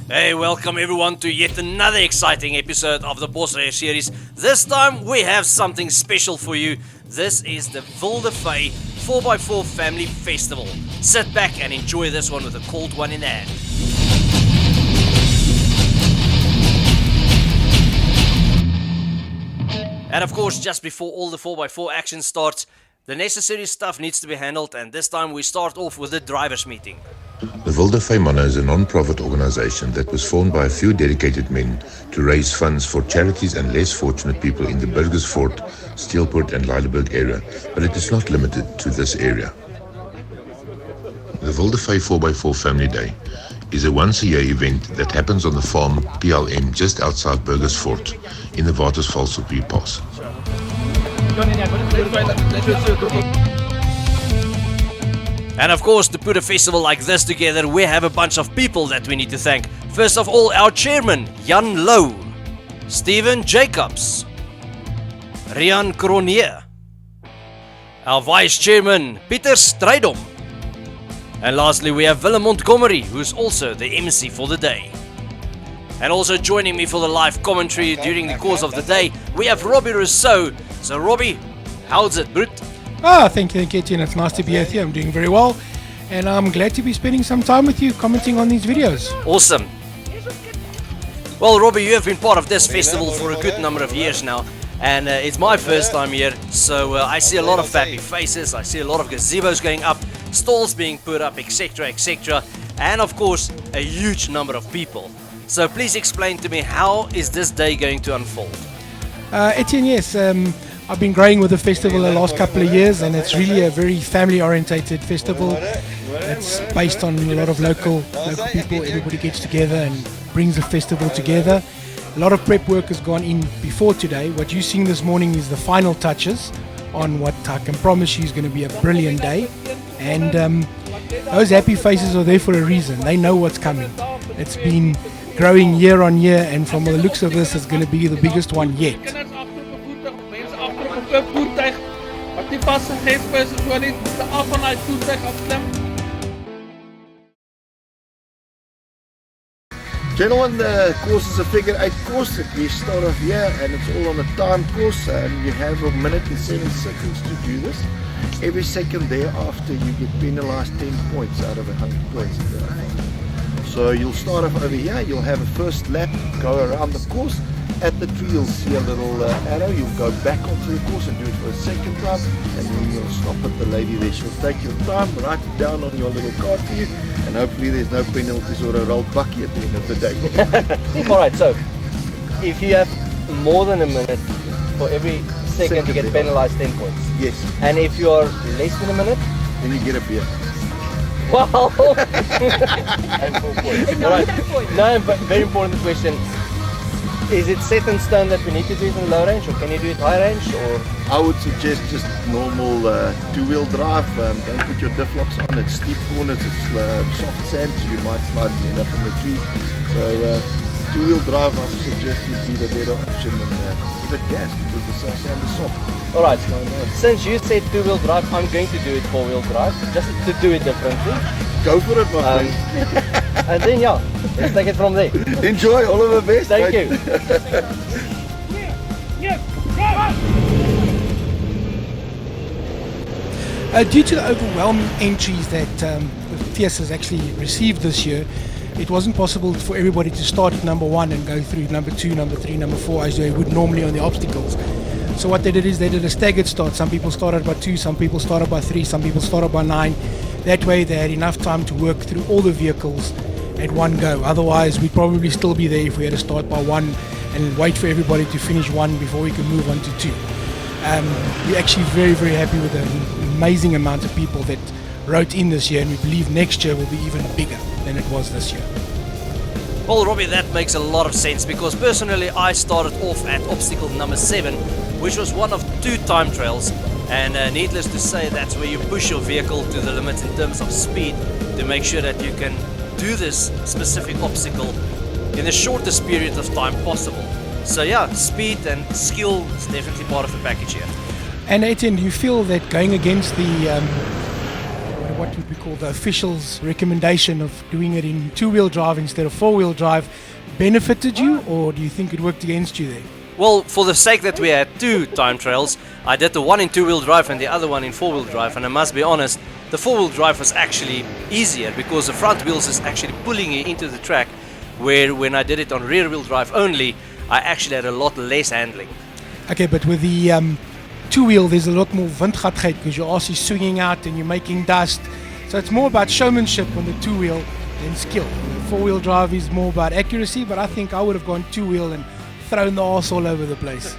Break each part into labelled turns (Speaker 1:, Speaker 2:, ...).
Speaker 1: Hey, welcome everyone to yet another exciting episode of the Bosryers series. This time we have something special for you. This is the Wildevy 4x4 Family Festival. Sit back and enjoy this one with a cold one in hand. And of course, just before all the 4x4 action starts, the necessary stuff needs to be handled, and this time we start off with the drivers meeting.
Speaker 2: The Wildevy Manne is a non-profit organization that was formed by a few dedicated men to raise funds for charities and less fortunate people in the Burgersfort, Steelport and Lydenburg area, but it is not limited to this area. The Wildevy 4x4 Family Day is a once-a-year event that happens on the farm PLM just outside Burgersfort in the Watersvalsrivier Pass.
Speaker 1: And of course, to put a festival like this together, we have a bunch of people that we need to thank. First of all, our chairman, Jan Low, Steven Jacobs, Rian Cronier, our vice chairman, Pieter Strydom, and lastly, we have Willem Montgomery, who's also the MC for the day. And also joining me for the live commentary during the course of the day, we have Robbie Rousseau. So Robbie, how's it, Brute?
Speaker 3: Thank you, Etienne. It's nice to be here. I'm doing very well, and I'm glad to be spending some time with you, commenting on these videos.
Speaker 1: Awesome. Well, Robbie, you have been part of this festival for a good number of years now, and it's my first time here, so I see a lot of happy faces, I see a lot of gazebos going up, stalls being put up, etc., etc., and of course, a huge number of people. So please explain to me, how is this day going to unfold?
Speaker 3: Etienne, yes. I've been growing with the festival the last couple of years, and it's really a very family-orientated festival. It's based on a lot of local people. Everybody gets together and brings the festival together. A lot of prep work has gone in before today. What you're seeing this morning is the final touches on what I can promise you is going to be a brilliant day. And those happy faces are there for a reason. They know what's coming. It's been growing year on year, and from the looks of this, it's going to be the biggest one yet.
Speaker 4: Voertuig wat nie vasgehef is, so net af van daai voertuig afklim.
Speaker 5: Gentlemen, the course is a figure 8 course. We start off here and it's all on a time course, and you have a minute and 7 seconds to do this. Every second thereafter you get penalized 10 points out of 100 points. So you'll start off over here, you'll have a first lap, go around the course. At the tree you'll see a little arrow, you'll go back onto the course and do it for a second time, and then you'll stop at the lady there. She'll take your time, write it down on your little card for you, and hopefully there's no penalties or a rolled bucky at the end of the day.
Speaker 6: Alright, so if you have more than a minute for every second you get penalized 10 points.
Speaker 5: Yes.
Speaker 6: And if you are less than a minute,
Speaker 5: then you get a beer.
Speaker 6: Wow! And 4 points. Alright, now a very important question. Is it set in stone that we need to do it in low range, or can you do it high range? Or
Speaker 5: I would suggest just normal two-wheel drive. Don't put your diff locks on. It's steep corners, it's soft sand, so you might slide and end up in the tree. So two-wheel drive, I would suggest, would be the better option than the gas, because the sand is soft.
Speaker 6: Alright, since you said two-wheel drive, I'm going to do it four-wheel drive, just to do it differently.
Speaker 5: Go for it, my friend.
Speaker 6: And then yeah, let's take it from there.
Speaker 5: Enjoy, all of the best.
Speaker 6: Thank you.
Speaker 3: Due to the overwhelming entries that TS has actually received this year, it wasn't possible for everybody to start at number 1 and go through number 2, number 3, number 4 as they would normally on the obstacles. So what they did is they did a staggered start. Some people started by 2, some people started by 3, some people started by 9. That way they had enough time to work through all the vehicles at one go. Otherwise we'd probably still be there if we had to start by 1 and wait for everybody to finish 1 before we could move on to 2. We're actually very, very happy with the amazing amount of people that wrote in this year, and we believe next year will be even bigger than it was this year.
Speaker 1: Well, Robbie, that makes a lot of sense, because personally I started off at obstacle number 7, which was one of 2 time trials, and needless to say, that's where you push your vehicle to the limit in terms of speed to make sure that you can do this specific obstacle in the shortest period of time possible. So yeah, speed and skill is definitely part of the package here.
Speaker 3: And Etienne, do you feel that going against the what would we call the official's recommendation of doing it in two-wheel drive instead of four-wheel drive benefited you, or do you think it worked against you there?
Speaker 1: Well, for the sake that we had two time trials, I did the one in two-wheel drive and the other one in four-wheel drive, and I must be honest, the four-wheel drive was actually easier because the front wheels is actually pulling you into the track, where when I did it on rear-wheel drive only, I actually had a lot less handling.
Speaker 3: Okay, but with the two-wheel, there's a lot more windgatheid because your ass is swinging out and you're making dust. So it's more about showmanship on the two-wheel than skill. The four-wheel drive is more about accuracy, but I think I would have gone two-wheel and thrown the ass all over the place.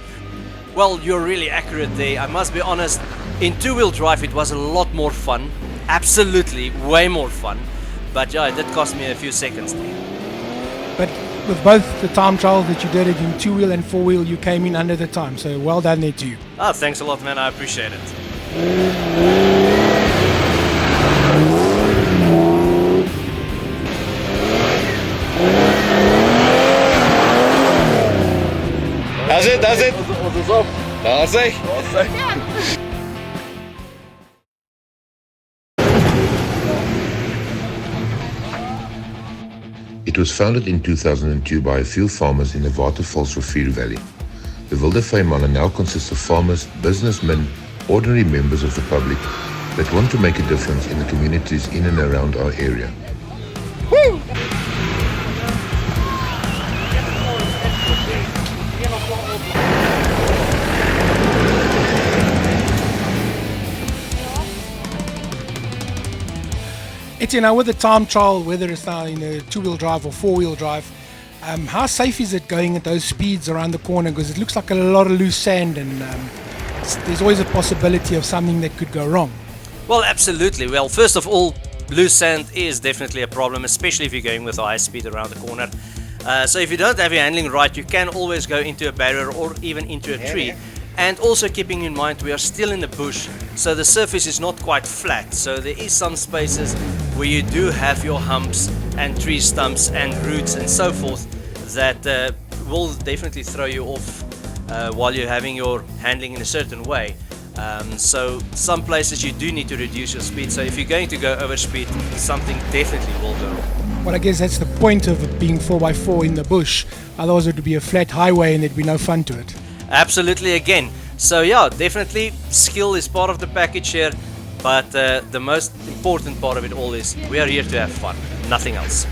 Speaker 1: Well, you're really accurate there. I must be honest, in two-wheel drive it was a lot more fun. Absolutely, way more fun. But yeah, it did cost me a few seconds there.
Speaker 3: But with both the time trials that you did it in two-wheel and four-wheel, you came in under the time. So well done there to you.
Speaker 1: Ah, thanks a lot, man. I appreciate it.
Speaker 7: That's it. That's it.
Speaker 2: It was founded in 2002 by a few farmers in the Waterfalls Rivier Valley. The Wildevy now consists of farmers, businessmen, ordinary members of the public that want to make a difference in the communities in and around our area.
Speaker 7: Woo!
Speaker 3: Etienne, now with the time trial, whether it's now in a two-wheel drive or four-wheel drive, how safe is it going at those speeds around the corner? Because it looks like a lot of loose sand and there's always a possibility of something that could go wrong.
Speaker 1: Well, absolutely. Well, first of all, loose sand is definitely a problem, especially if you're going with a high speed around the corner. So if you don't have your handling right, you can always go into a barrier or even into a tree. And also keeping in mind we are still in the bush, so the surface is not quite flat, so there is some spaces where you do have your humps and tree stumps and roots and so forth that will definitely throw you off while you're having your handling in a certain way. So some places you do need to reduce your speed, so if you're going to go over speed, something definitely will go wrong.
Speaker 3: Well, I guess that's the point of it being 4x4 in the bush, otherwise it would be a flat highway and there'd be no fun to it.
Speaker 1: Absolutely, again. So yeah, definitely skill is part of the package here, but the most important part of it all is we are here to have fun, nothing else.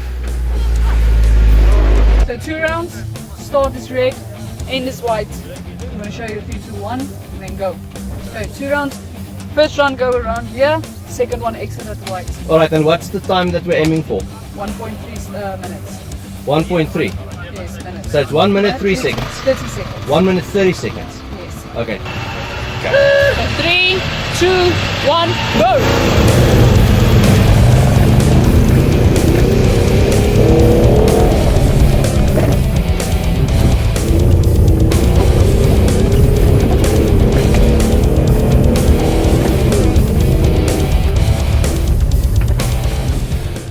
Speaker 8: So 2 rounds, start is red, end is white. I'm going to show you 3, 2, 1, and then go. So 2 rounds, first round go around here, second one exit at the white.
Speaker 6: Alright, and what's the time that we're aiming for?
Speaker 8: 1.3 minutes.
Speaker 6: 1.3.
Speaker 8: Yes, minutes.
Speaker 6: So it's 1 minute 3 seconds.
Speaker 8: 30 seconds.
Speaker 6: 1 minute 30 seconds.
Speaker 8: Yes.
Speaker 6: Okay.
Speaker 8: So 3, 2, 1, go!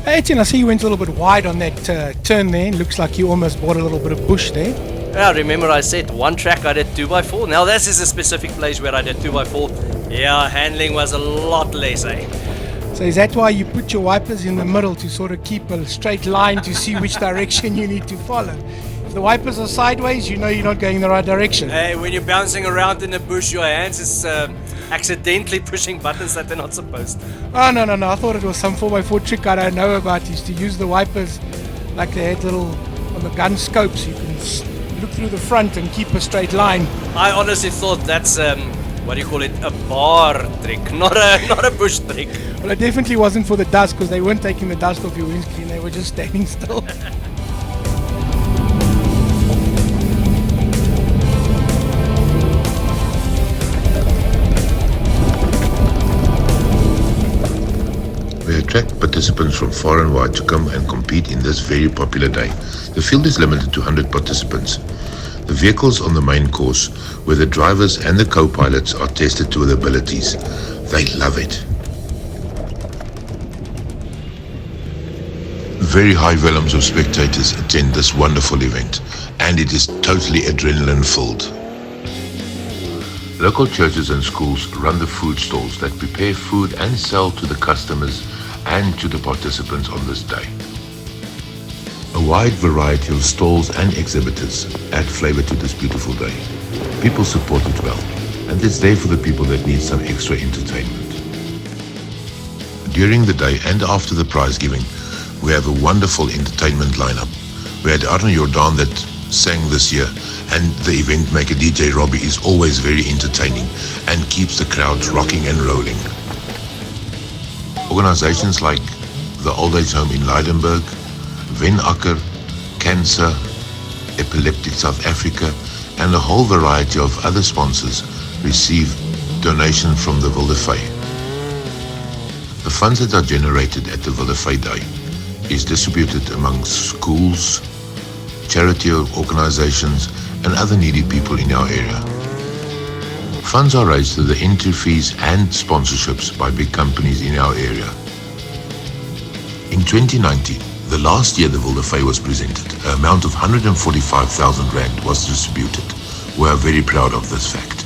Speaker 3: Hey, Etienne, I see you went a little bit wide on that turn there. It looks like you almost bought a little bit of bush there.
Speaker 1: Yeah, remember I said one track I did 2x4. Now this is a specific place where I did 2x4. Yeah, handling was a lot less, eh?
Speaker 3: So is that why you put your wipers in the middle to sort of keep a straight line to see which direction you need to follow? If the wipers are sideways, you know you're not going in the right direction.
Speaker 1: Hey, when you're bouncing around in the bush, your hands is accidentally pushing buttons that they're not supposed to.
Speaker 3: Oh, no. I thought it was some 4x4 trick I don't know about, is to use the wipers like they had little, on the gun scopes, you can look through the front and keep a straight line.
Speaker 1: I honestly thought that's, what do you call it, a bar trick, not a bush trick.
Speaker 3: Well, it definitely wasn't for the dust, because they weren't taking the dust off your windscreen, they were just standing still.
Speaker 2: We attract participants from far and wide to come and compete in this very popular day. The field is limited to 100 participants. The vehicles on the main course, where the drivers and the co-pilots are tested to their abilities. They love it. Very high volumes of spectators attend this wonderful event, and it is totally adrenaline filled. Local churches and schools run the food stalls that prepare food and sell to the customers and to the participants on this day. A wide variety of stalls and exhibitors add flavor to this beautiful day. People support it well, and it's there for the people that need some extra entertainment. During the day and after the prize giving, we have a wonderful entertainment lineup. We had Arno Jordan that sang this year, and the event maker DJ Robbie is always very entertaining and keeps the crowds rocking and rolling. Organizations like the Old Age Home in Leidenburg, Venakker, Cancer, Epileptic South Africa, and a whole variety of other sponsors receive donation from the Wildevy. The funds that are generated at the Wildevy Day is distributed among schools, charity organizations, and other needy people in our area. Funds are raised through the entry fees and sponsorships by big companies in our area. In 2019, the last year the Wildevy was presented, an amount of 145,000 Rand was distributed. We are very proud of this fact.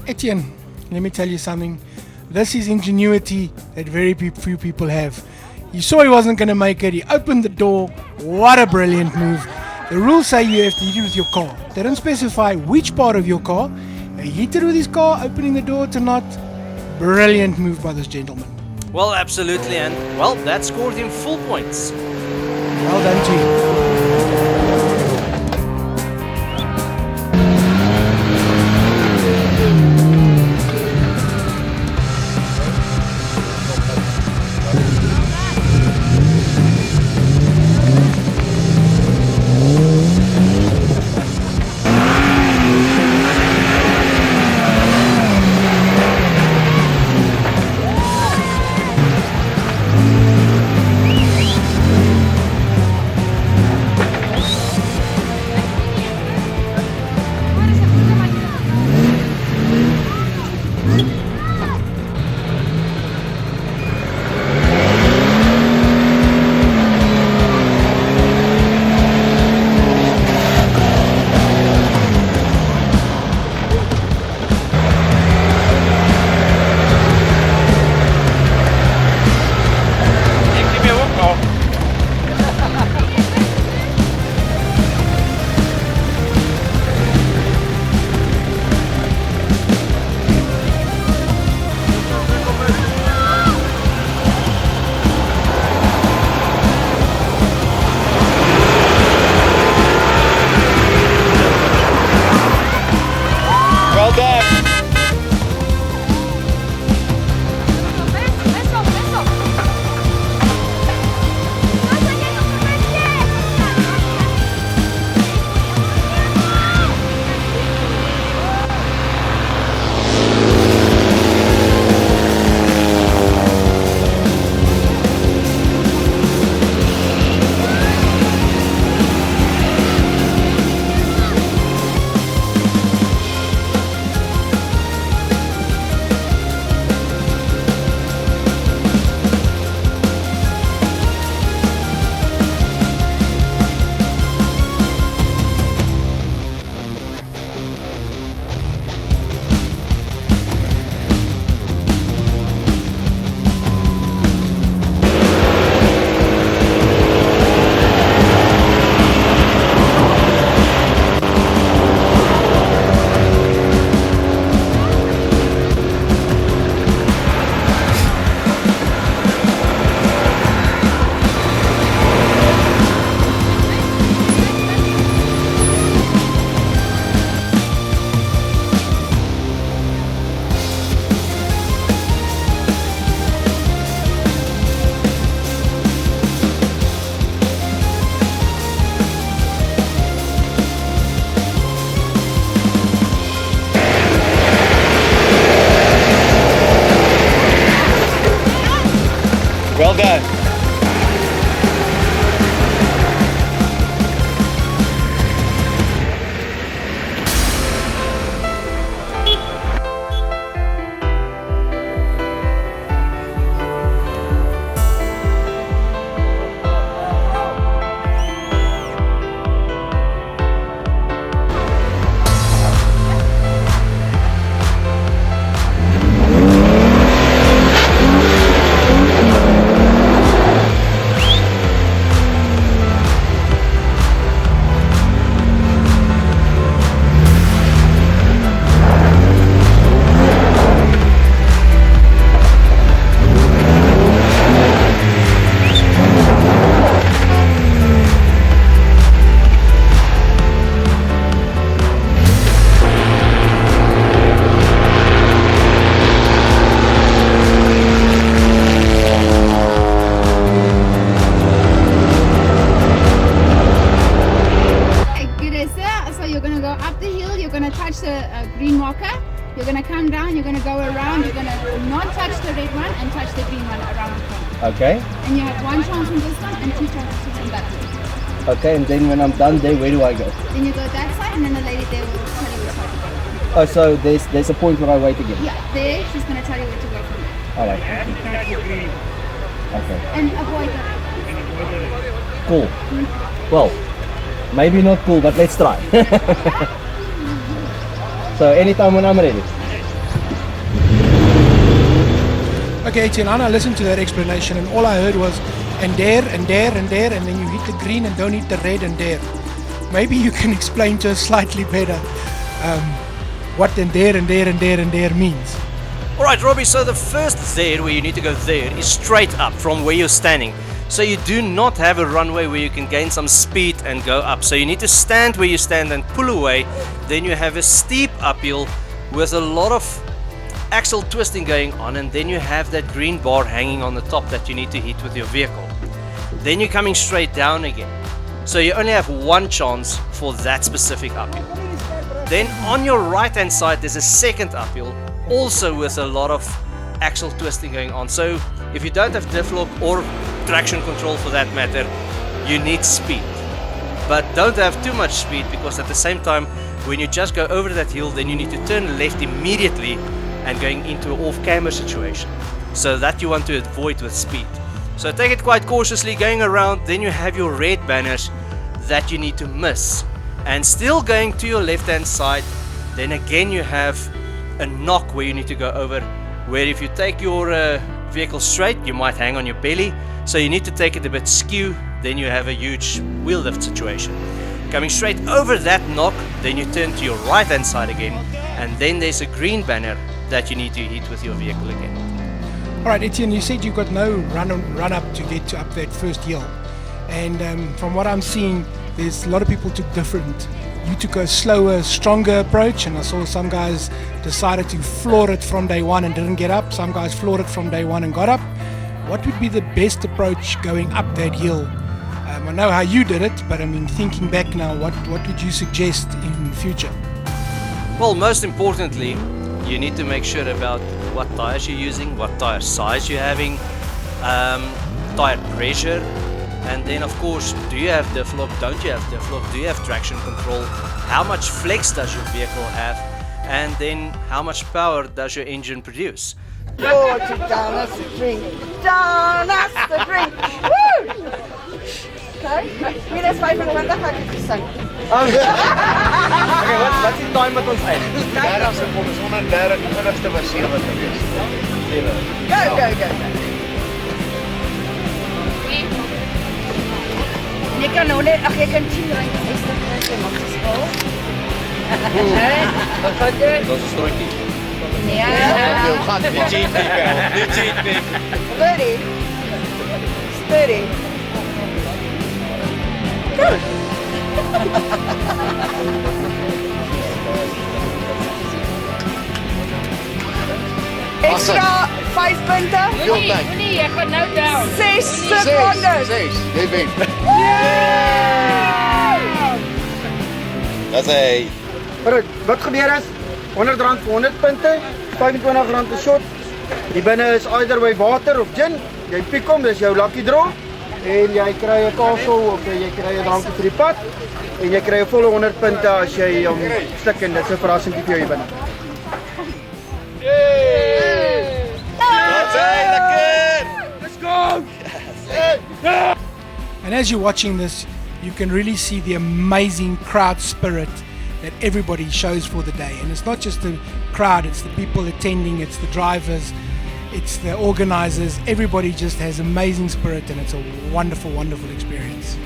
Speaker 3: Etienne, let me tell you something. This is ingenuity that very few people have. He saw he wasn't going to make it. He opened the door. What a brilliant move. The rules say you have to hit it with your car. They don't specify which part of your car. He hit it with his car, opening the door to not. Brilliant move by this gentleman.
Speaker 1: Well, absolutely, and well, that scored him full points.
Speaker 3: Well done to you.
Speaker 9: You're going to come down, you're going to go around, you're going to not touch the red one and touch the green one around the corner.
Speaker 6: Okay.
Speaker 9: And you have 1 chance from this one and 2 chances from that one.
Speaker 6: Okay, and then when I'm done there, where do I go?
Speaker 9: Then you go that side and then the lady there will tell you which side to go.
Speaker 6: Oh, so there's a point where I wait again?
Speaker 9: Yeah, there, she's going to tell you where to go from there.
Speaker 6: Alright. Okay.
Speaker 9: And avoid that.
Speaker 6: Cool. Well, maybe not cool, but let's try. So anytime when I'm ready.
Speaker 3: Okay, Etienne, I listened to that explanation and all I heard was and there, and there, and there, and then you hit the green and don't hit the red and there. Maybe you can explain to us slightly better what and there, and there, and there, and there means.
Speaker 1: Alright, Robbie, so the first there where you need to go there is straight up from where you're standing. So you do not have a runway where you can gain some speed and go up. So you need to stand where you stand and pull away. Then you have a steep uphill with a lot of axle twisting going on, and then you have that green bar hanging on the top that you need to hit with your vehicle. Then you're coming straight down again. So you only have 1 chance for that specific uphill. Then on your right hand side there's a second uphill, also with a lot of axle twisting going on. So if you don't have diff lock or traction control for that matter, you need speed. But don't have too much speed, because at the same time when you just go over that hill, then you need to turn left immediately and going into an off-camber situation. So that you want to avoid with speed. So take it quite cautiously going around. Then you have your red banners that you need to miss. And still going to your left hand side, then again you have a knock where you need to go over, where if you take your vehicle straight, you might hang on your belly. So you need to take it a bit skew, then you have a huge wheel lift situation. Coming straight over that knock, then you turn to your right hand side again, and then there's a green banner that you need to hit with your vehicle again.
Speaker 3: Alright, Etienne, you said you got no run up to get up that first hill. And from what I'm seeing, there's a lot of people took different. You took a slower, stronger approach, and I saw some guys decided to floor it from day one and didn't get up. Some guys floored it from day one and got up. What would be the best approach going up that hill? I know how you did it, but I mean, thinking back now, what would you suggest in future?
Speaker 1: Well, most importantly, you need to make sure about what tires you're using, what tire size you're having, tire pressure, and then of course, do you have diff lock, don't you have diff lock, do you have traction control, how much flex does your vehicle have, and then how much power does your engine produce.
Speaker 10: Lord, down us the drink, down us the drink. Woo! Okay, minus 25 ga ek gesing.
Speaker 6: Okay, wat is die time wat ons uit?
Speaker 5: Daar is ons 130 vinnigste was 7 gewees.
Speaker 10: Go. Jy kan nou net, jy kan sien ry is dit net mag gespeel. Wat gaan jy?
Speaker 7: Dat is een strooitje.
Speaker 10: Nee.
Speaker 7: Niet cheat nie.
Speaker 10: Steady. Extra 5 punte.
Speaker 8: Nee, jy gaan nou down.
Speaker 10: 6 secondes.
Speaker 5: 6, jy wen.
Speaker 7: Dat is hy.
Speaker 11: Wat gebeur is, R100 vir 100 punte, R25 'n shot. Die binne is either by water of gin. Jy piek hom, dis jou lucky draw. En jy kry 'n kaasel of jy kry 'n drankie vir die pad. En jy kry 'n volle 100 punte as jy hom stik en dit is 'n verrassingkie vir jou hier binne.
Speaker 7: Dat is hy, lekker!
Speaker 11: Let's go!
Speaker 3: And as you're watching this, you can really see the amazing crowd spirit that everybody shows for the day. And it's not just the crowd, it's the people attending, it's the drivers, it's the organizers. Everybody just has amazing spirit, and it's a wonderful, wonderful experience.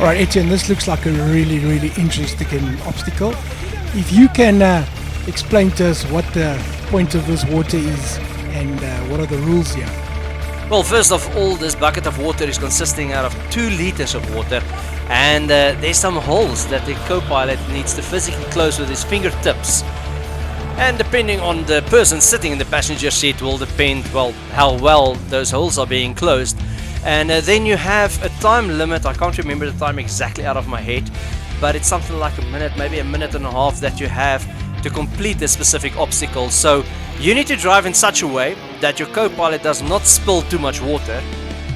Speaker 3: All right, Etienne, this looks like a really interesting obstacle. If you can explain to us what the point of this water is and what are the rules here.
Speaker 1: Well, first of all, this bucket of water is consisting out of 2 liters of water, and there's some holes that the co-pilot needs to physically close with his fingertips. And depending on the person sitting in the passenger seat will depend, well, how well those holes are being closed. And then you have a time limit. I can't remember the time exactly out of my head, but it's something like a minute, maybe a minute and a half that you have to complete the specific obstacle. So you need to drive in such a way that your co-pilot does not spill too much water,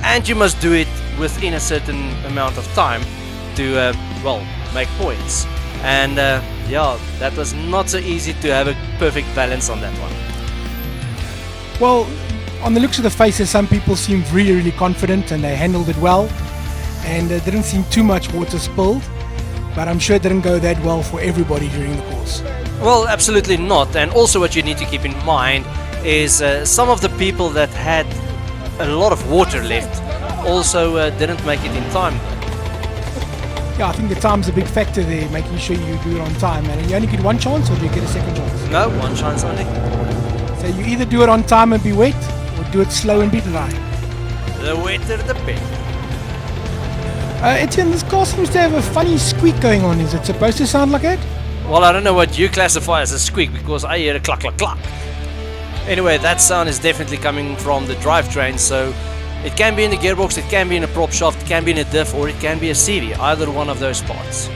Speaker 1: and you must do it within a certain amount of time to, well, make points. And yeah, that was not so easy to have a perfect balance on that one.
Speaker 3: Well, on the looks of the faces, some people seemed really confident and they handled it well, and there didn't seem too much water spilled, but I'm sure it didn't go that well for everybody during the course.
Speaker 1: Well, absolutely not. And also what you need to keep in mind is some of the people that had a lot of water left also didn't make it in time.
Speaker 3: Yeah, I think the time's a big factor there, making sure you do it on time. And you only get one chance, or do you get a second chance?
Speaker 1: No, one chance only.
Speaker 3: So you either do it on time and be wet, or do it slow and be dry.
Speaker 1: The wetter the better.
Speaker 3: Etienne, this car seems to have a funny squeak going on. Is it supposed to sound like that?
Speaker 1: Well, I don't know what you classify as a squeak, because I hear a cluck cluck cluck. Anyway, that sound is definitely coming from the drivetrain, so it can be in the gearbox, it can be in a prop shaft, it can be in a diff, or it can be a CV, either one of those parts.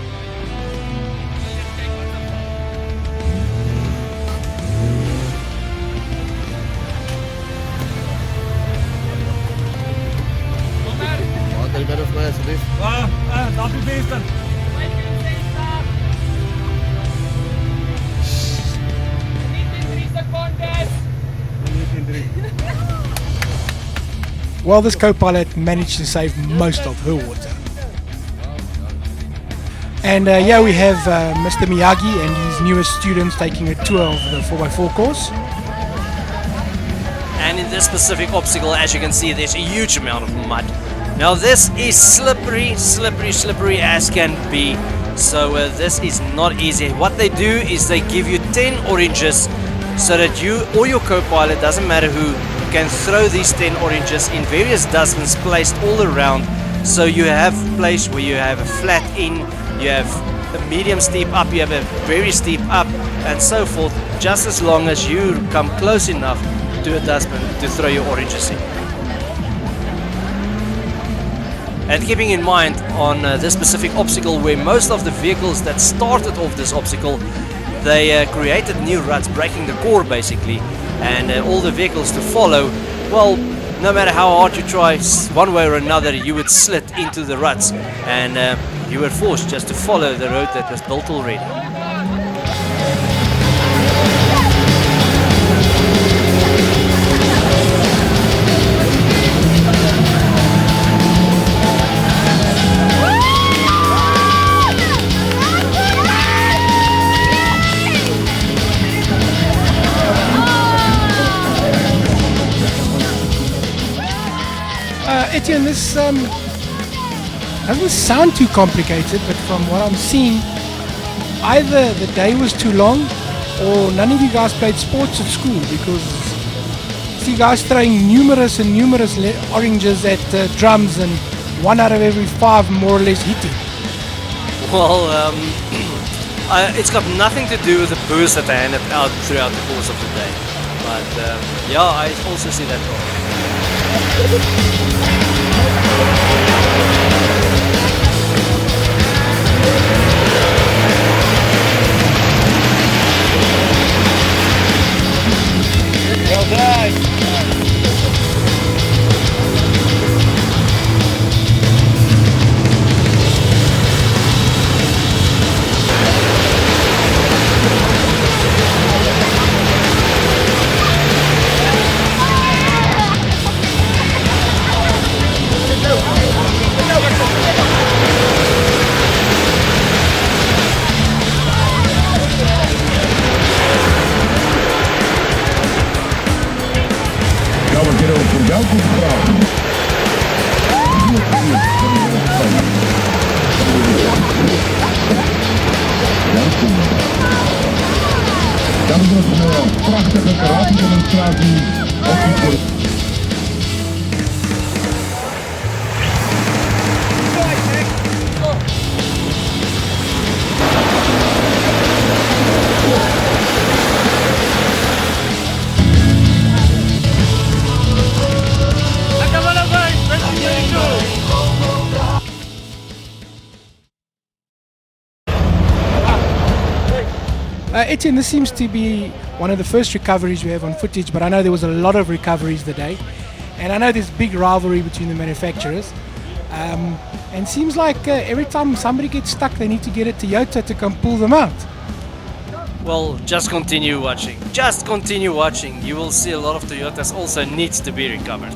Speaker 3: Well, this co-pilot managed to save most of her water. And yeah, we have Mr. Miyagi and his newest students taking a tour of the 4x4 course.
Speaker 1: And in this specific obstacle, as you can see, there's a huge amount of mud. Now this is slippery as can be. So this is not easy. What they do is they give you 10 oranges so that you or your co-pilot, doesn't matter who, can throw these 10 oranges in various dustbins placed all around. So you have a place where you have a flat in, you have a medium steep up, you have a very steep up, and so forth, just as long as you come close enough to a dustbin to throw your oranges in. And keeping in mind on this specific obstacle, where most of the vehicles that started off this obstacle, they created new ruts, breaking the core basically, and all the vehicles to follow, well, no matter how hard you try, one way or another you would slip into the ruts, and you were forced just to follow the road that was built already.
Speaker 3: Etienne, this doesn't sound too complicated, but from what I'm seeing, either the day was too long or none of you guys played sports at school, because I see guys throwing numerous oranges at drums, and 1 out of every 5 more or less hitting.
Speaker 1: Well, it's got nothing to do with the booze that I handed out throughout the course of the day. But yeah, I also see that problem.
Speaker 7: Well done.
Speaker 3: Etienne, this seems to be one of the first recoveries we have on footage, but I know there was a lot of recoveries today. And I know there's big rivalry between the manufacturers. And seems like every time somebody gets stuck, they need to get a Toyota to come pull them out.
Speaker 1: Well, just continue watching. Just continue watching. You will see a lot of Toyotas also needs to be recovered.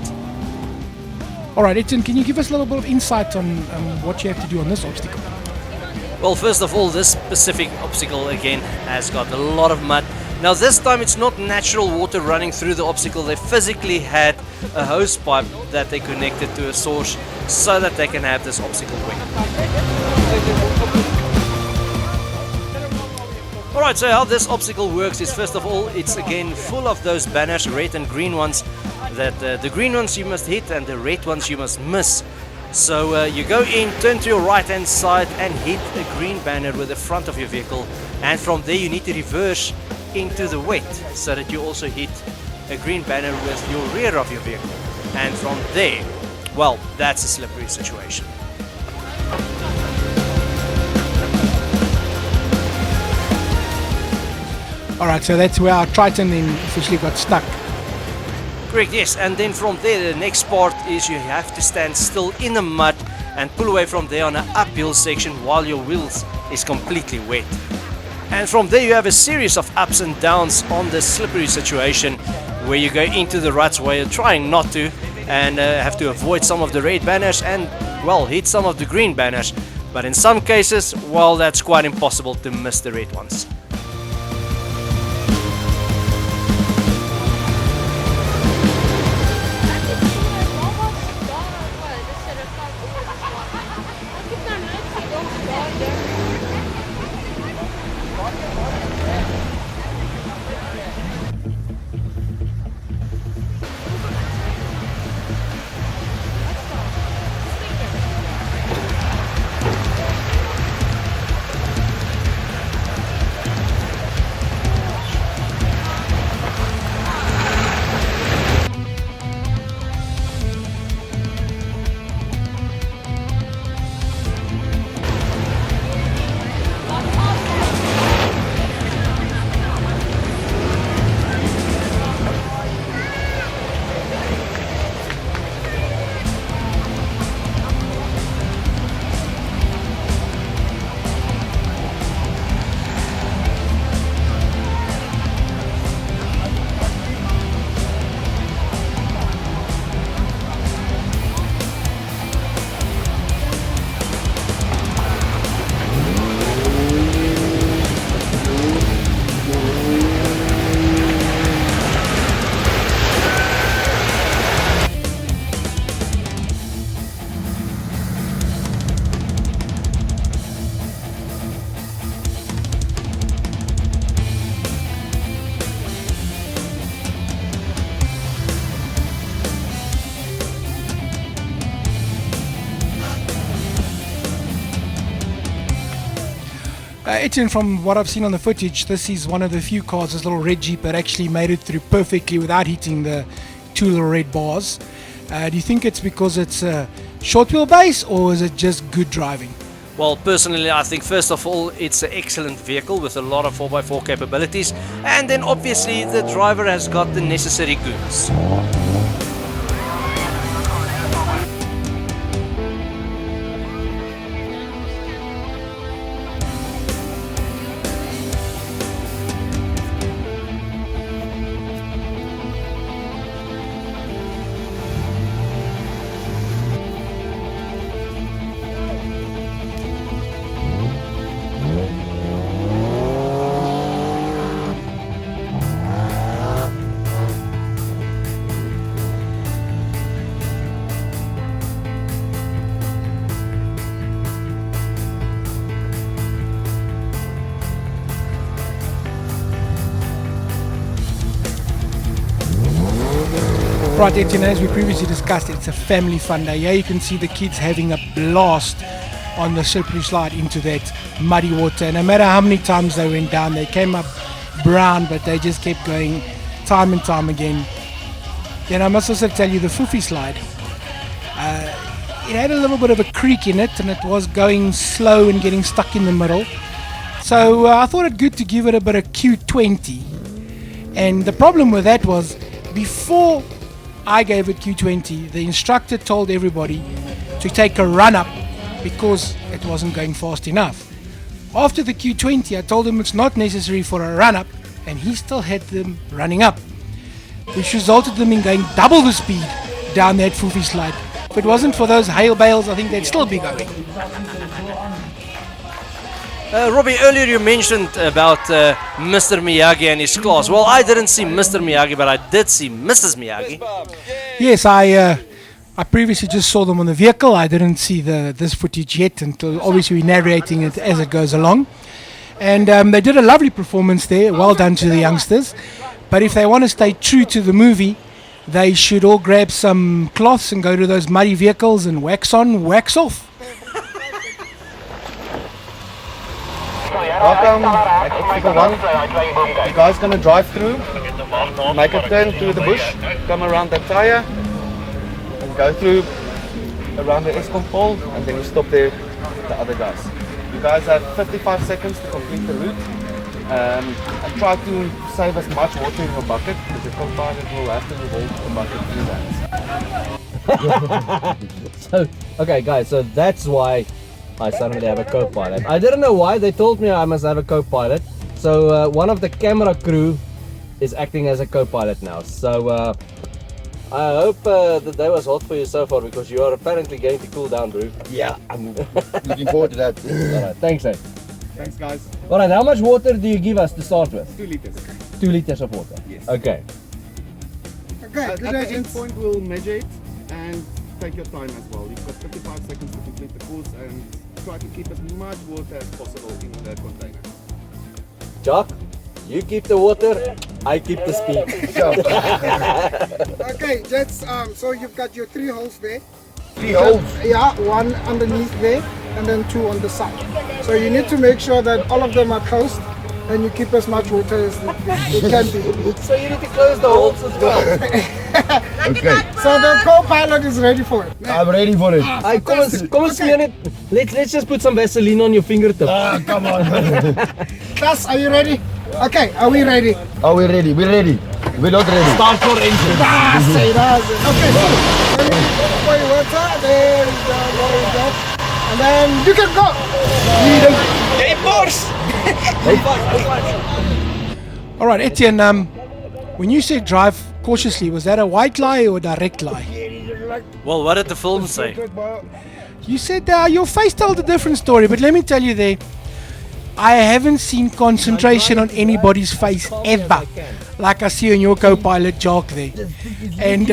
Speaker 3: All right, Etienne, can you give us a little bit of insight on what you have to do on this obstacle?
Speaker 1: Well, first of all, this specific obstacle again has got a lot of mud. Now this time it's not natural water running through the obstacle. They physically had a hose pipe that they connected to a source so that they can have this obstacle wet. Alright, so how this obstacle works is, first of all, it's again full of those banners, red and green ones, that the green ones you must hit and the red ones you must miss. So you go in, turn to your right hand side and hit a green banner with the front of your vehicle, and from there you need to reverse into the wet so that you also hit a green banner with your rear of your vehicle, and from there, well, that's a slippery situation.
Speaker 3: Alright, so that's where our Triton then officially got stuck.
Speaker 1: Correct, yes, and then from there the next part is you have to stand still in the mud and pull away from there on an uphill section while your wheels is completely wet. And from there you have a series of ups and downs on this slippery situation where you go into the ruts where you're trying not to and have to avoid some of the red banners and, well, hit some of the green banners. But in some cases, well, that's quite impossible to miss the red ones.
Speaker 3: Etienne, from what I've seen on the footage, this is one of the few cars, this little red Jeep, that actually made it through perfectly without hitting the two little red bars. Do you think it's because it's a short wheelbase, or is it just good driving?
Speaker 1: Well, personally, I think first of all, it's an excellent vehicle with a lot of 4x4 capabilities, and then obviously the driver has got the necessary goods.
Speaker 3: Right, Etienne, as we previously discussed, it's a family fun day. Here you can see the kids having a blast on the slippery slide into that muddy water. And no matter how many times they went down, they came up brown, but they just kept going time and time again. Then I must also tell you the foofy slide. It had a little bit of a creak in it, and it was going slow and getting stuck in the middle. So I thought it good to give it a bit of Q20. And the problem with that was, before I gave it Q20, the instructor told everybody to take a run up because it wasn't going fast enough. After the Q20, I told him it's not necessary for a run up, and he still had them running up, which resulted them in going double the speed down that foofy slide. If it wasn't for those hail bales, I think they'd still be going.
Speaker 1: Robbie, earlier you mentioned about Mr. Miyagi and his class. Well, I didn't see Mr. Miyagi, but I did see Mrs. Miyagi.
Speaker 3: Yes, I previously just saw them on the vehicle. I didn't see this footage yet, and obviously we're narrating it as it goes along. And they did a lovely performance there. Well done to the youngsters. But if they want to stay true to the movie, they should all grab some cloths and go to those muddy vehicles and wax on, wax off.
Speaker 11: Welcome, Figure 1. You guys gonna drive through, make a turn through the bush, come around the tire, and go through around the Eskom pole, and then you stop there with the other guys. You guys have 55 seconds to complete the route. And try to save as much water in your bucket, because your co-pilot will have to hold the bucket through that.
Speaker 6: So, okay guys, so that's why I suddenly have a co-pilot. I didn't know why. They told me I must have a co-pilot. So one of the camera crew is acting as a co-pilot now. So I hope the day was hot for you so far, because you are apparently going to cool down, bro.
Speaker 11: Yeah, I'm looking forward to that.
Speaker 6: Alright, thanks, eh?
Speaker 11: Thanks, guys.
Speaker 6: Alright, how much water do you give us to start with?
Speaker 11: 2 liters.
Speaker 6: 2 liters of water?
Speaker 11: Yes.
Speaker 6: Okay.
Speaker 11: Okay, at the end point we'll measure it and take your time as well. You've got 55 seconds to complete the course, and try to keep as much water as possible in the container.
Speaker 6: Jock, you keep the water, I keep the speed.
Speaker 12: Okay, that's so you've got your 3 holes there.
Speaker 11: 3 holes?
Speaker 12: Yeah, 1 underneath there and then 2 on the side. So you need to make sure that all of them are closed and you keep as much water as it can be.
Speaker 6: So you need to close the holes as well.
Speaker 11: Okay.
Speaker 12: So the co-pilot is ready for it.
Speaker 11: I'm ready for it.
Speaker 6: Come on, smear it. Let's just put some Vaseline on your fingertip.
Speaker 11: Come on.
Speaker 12: Class, are you ready? Okay, are we ready?
Speaker 11: Are we ready? We're ready. We're not ready. Start your engine.
Speaker 12: Okay, cool. For your water, there you go. And then you can go.
Speaker 7: Hey, boss!
Speaker 3: All right, Etienne, when you said drive cautiously, was that a white lie or a direct lie?
Speaker 1: Well, what did the film say?
Speaker 3: You said your face told a different story, but let me tell you there, I haven't seen concentration on anybody's face ever, like I see on your co-pilot Jock there. And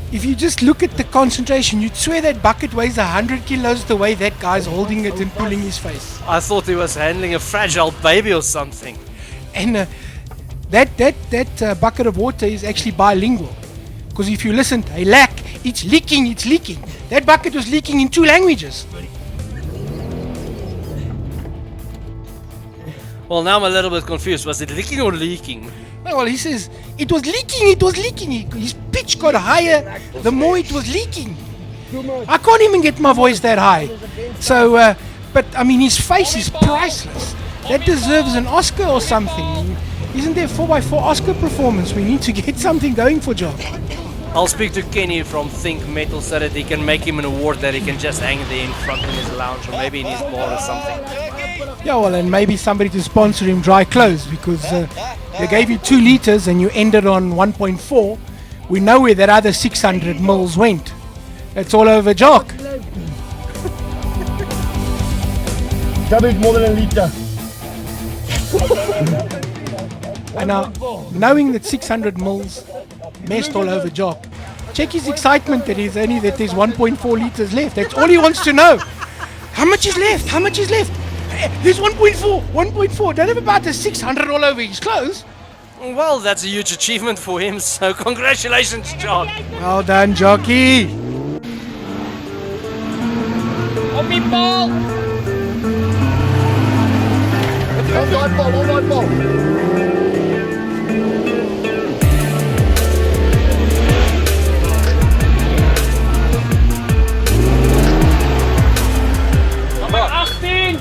Speaker 3: if you just look at the concentration, you'd swear that bucket weighs 100 kilos the way that guy's holding it and pulling his face.
Speaker 1: I thought he was handling a fragile baby or something.
Speaker 3: And that bucket of water is actually bilingual. Because if you listen, hey, lack, it's leaking. That bucket was leaking in 2 languages.
Speaker 1: Well, now I'm a little bit confused. Was it leaking or leaking?
Speaker 3: Well, he says, it was leaking. His pitch got higher the more it was leaking. I can't even get my voice that high. So, but I mean, his face is priceless. That deserves an Oscar or something. Isn't there 4x4 Oscar performance? We need to get something going for Jock.
Speaker 1: I'll speak to Kenny from Think Metal so that he can make him an award that he can just hang there in front of his lounge or maybe in his bar or something.
Speaker 3: Yeah, well, and maybe somebody to sponsor him dry clothes, because they gave you 2 liters and you ended on 1.4. We know where that other 600 mils went. It's all over Jock.
Speaker 11: Double more than a liter.
Speaker 3: And now, knowing that 600 mils messed all over Jock, check his excitement that there's 1.4 liters left. That's all he wants to know. How much is left? There's 1.4. Don't have about the 600 all over his clothes.
Speaker 1: Well, that's a huge achievement for him, so congratulations, John.
Speaker 3: Well done, jockey.
Speaker 4: Op die bal!
Speaker 5: Hold on, ball.
Speaker 4: Nummer 18!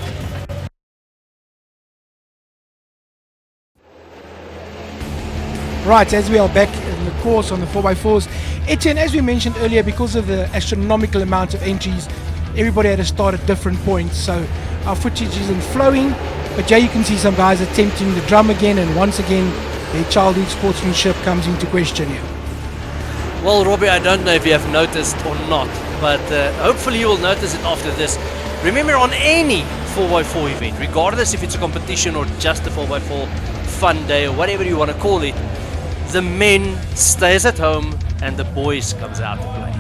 Speaker 3: Right, as we are back in the course on the 4x4s, Etienne, as we mentioned earlier, because of the astronomical amount of entries, everybody had to start at different points, so our footage isn't flowing, but yeah, you can see some guys attempting the drum again, and once again, their childhood sportsmanship comes into question here.
Speaker 1: Well, Robbie, I don't know if you have noticed or not, but hopefully you will notice it after this. Remember, on any 4x4 event, regardless if it's a competition or just a 4x4 fun day or whatever you want to call it, the men stays at home and the boys comes out to play.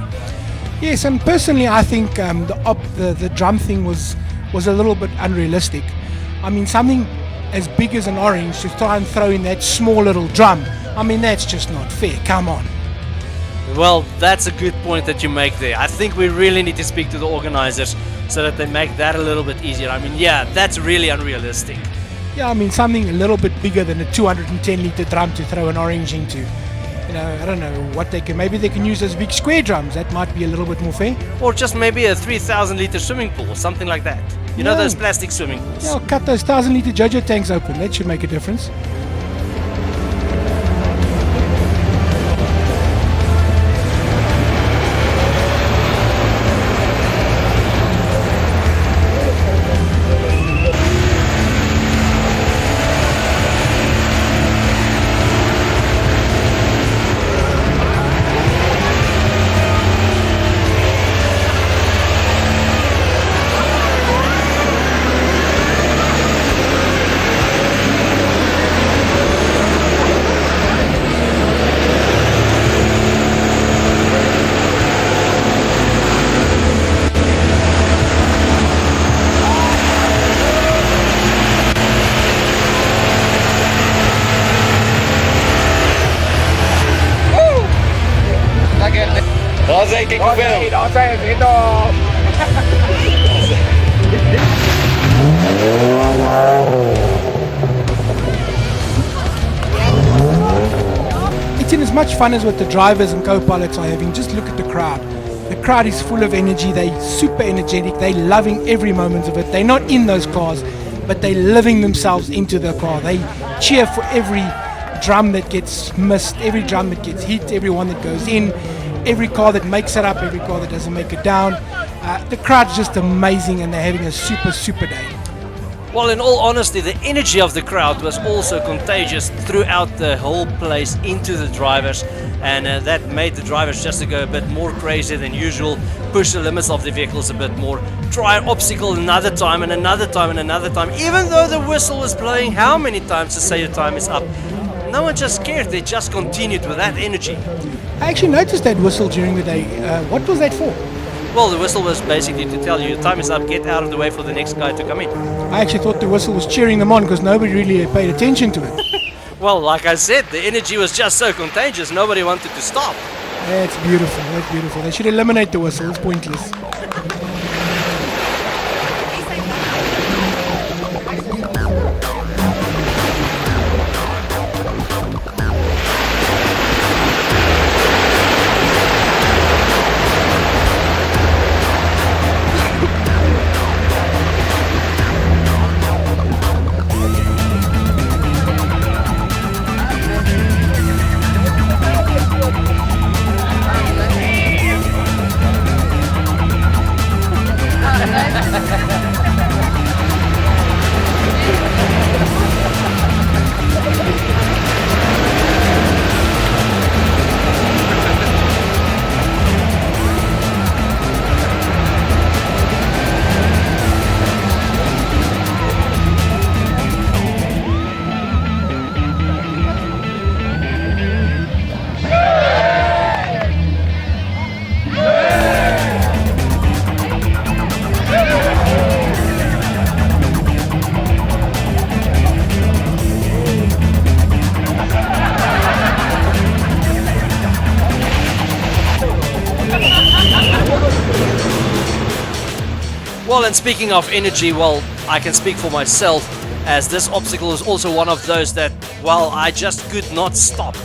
Speaker 3: Yes, and personally, I think the drum thing was a little bit unrealistic. I mean, something as big as an orange to try and throw in that small little drum, I mean, that's just not fair. Come on.
Speaker 1: Well, that's a good point that you make there. I think we really need to speak to the organizers so that they make that a little bit easier. I mean, yeah, that's really unrealistic.
Speaker 3: Yeah, I mean, something a little bit bigger than a 210 litre drum to throw an orange into. You know, I don't know what they can, maybe they can use those big square drums. That might be a little bit more fair.
Speaker 1: Or just maybe a 3,000 litre swimming pool, something like that. You know those plastic swimming pools?
Speaker 3: Yeah, cut those 1,000 litre Jojo tanks open. That should make a difference. It's in as much fun as what the drivers and co-pilots are having. Just look at the crowd. The crowd is full of energy. They're super energetic. They're loving every moment of it. They're not in those cars, but they're living themselves into the car. They cheer for every drum that gets missed, every drum that gets hit, every one that goes in, every car that makes it up, every car that doesn't make it down. The crowd's just amazing, and they're having a super day.
Speaker 1: Well, in all honesty, the energy of the crowd was also contagious throughout the whole place into the drivers, and that made the drivers just to go a bit more crazy than usual, push the limits of the vehicles a bit more, try an obstacle another time and another time and another time, even though the whistle was blowing how many times to say your time is up. No one just cared, they just continued with that energy.
Speaker 3: I actually noticed that whistle during the day. What was that for?
Speaker 1: Well, the whistle was basically to tell you your time is up, get out of the way for the next guy to come in.
Speaker 3: I actually thought the whistle was cheering them on because nobody really paid attention to it.
Speaker 1: Well, like I said, the energy was just so contagious, nobody wanted to stop.
Speaker 3: That's beautiful, that's beautiful. They should eliminate the whistle, it's pointless.
Speaker 1: Well, and speaking of energy, well, I can speak for myself, as this obstacle is also one of those that, well, I just could not stop.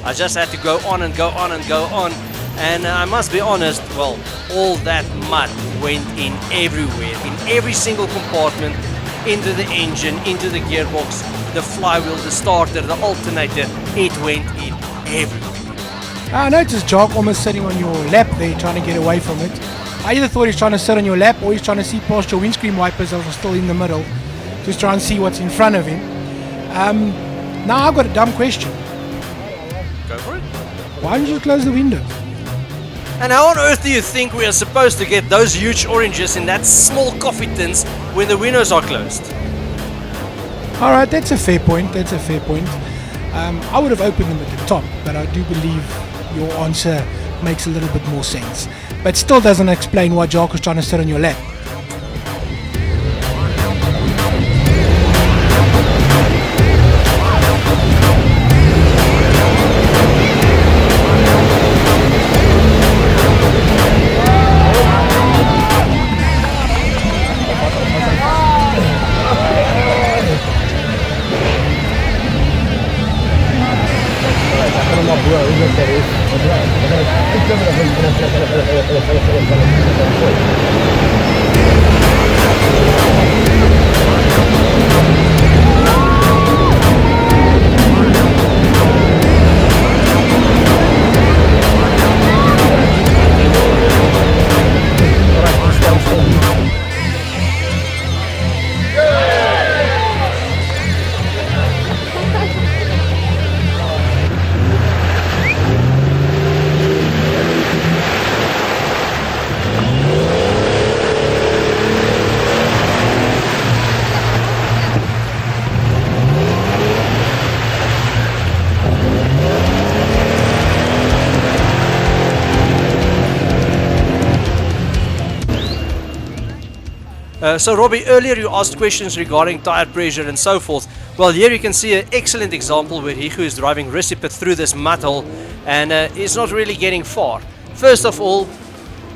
Speaker 1: I just had to go on and go on and go on. And I must be honest, well, all that mud went in everywhere, in every single compartment, into the engine, into the gearbox, the flywheel, the starter, the alternator. It went in everywhere.
Speaker 3: I noticed Jock almost sitting on your lap there, trying to get away from it. I either thought he's trying to sit on your lap or he's trying to see past your windscreen wipers that are still in the middle, just try and see what's in front of him. Now I've got a dumb question.
Speaker 1: Go for it.
Speaker 3: Why don't you close the window?
Speaker 1: And how on earth do you think we are supposed to get those huge oranges in that small coffee tins when the windows are closed?
Speaker 3: Alright, that's a fair point, that's a fair point. I would have opened them at the top, but I do believe your answer makes a little bit more sense. But still doesn't explain why Jock was trying to sit on your lap.
Speaker 1: So Robbie, earlier you asked questions regarding tire pressure and so forth. Well, here you can see an excellent example where Hiku is driving Recipe through this mud hole and is not really getting far. First of all,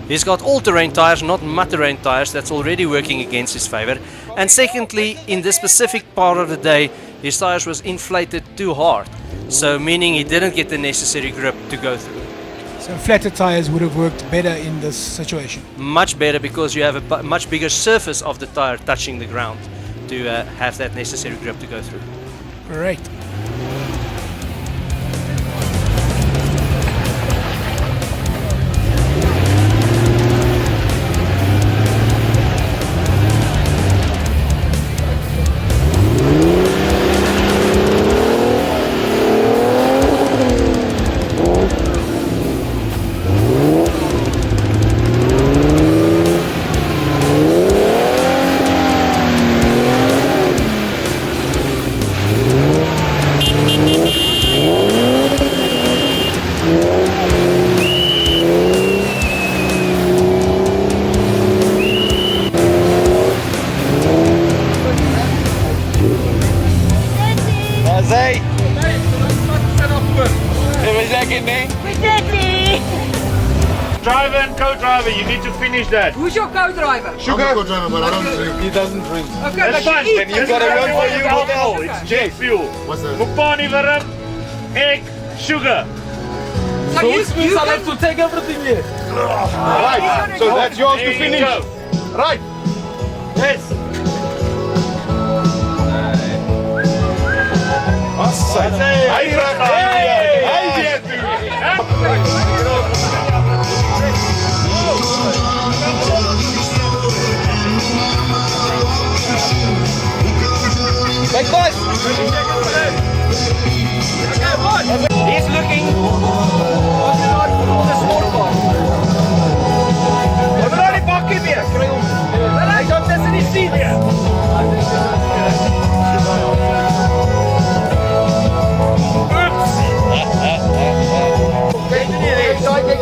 Speaker 1: he's got all-terrain tires, not mud-terrain tires. That's already working against his favor. And secondly, in this specific part of the day, his tires was inflated too hard. So meaning he didn't get the necessary grip to go through.
Speaker 3: So flatter tires would have worked better in this situation.
Speaker 1: Much better because you have a much bigger surface of the tire touching the ground to have that necessary grip to go through.
Speaker 3: Great.
Speaker 13: Driver and co-driver, you need to finish that.
Speaker 8: Who's your co-driver?
Speaker 13: Sugar.
Speaker 11: I'm a co-driver, but I don't drink. He doesn't drink.
Speaker 8: Okay,
Speaker 13: That's
Speaker 8: but
Speaker 13: fine.
Speaker 8: you
Speaker 13: Then
Speaker 8: eat.
Speaker 13: you've got a run for you. Alcohol. It's jet fuel.
Speaker 11: What's that?
Speaker 13: Mupani varam, egg, sugar.
Speaker 8: So you can...
Speaker 11: to take everything here. Right, so that's yours to
Speaker 13: There you
Speaker 11: finish.
Speaker 13: go.
Speaker 11: Right.
Speaker 13: Yes.
Speaker 11: Hey guys!
Speaker 7: He's looking for the small part. We wil al die bakkie weer. Kry hom. Hy gaan tussen die seats.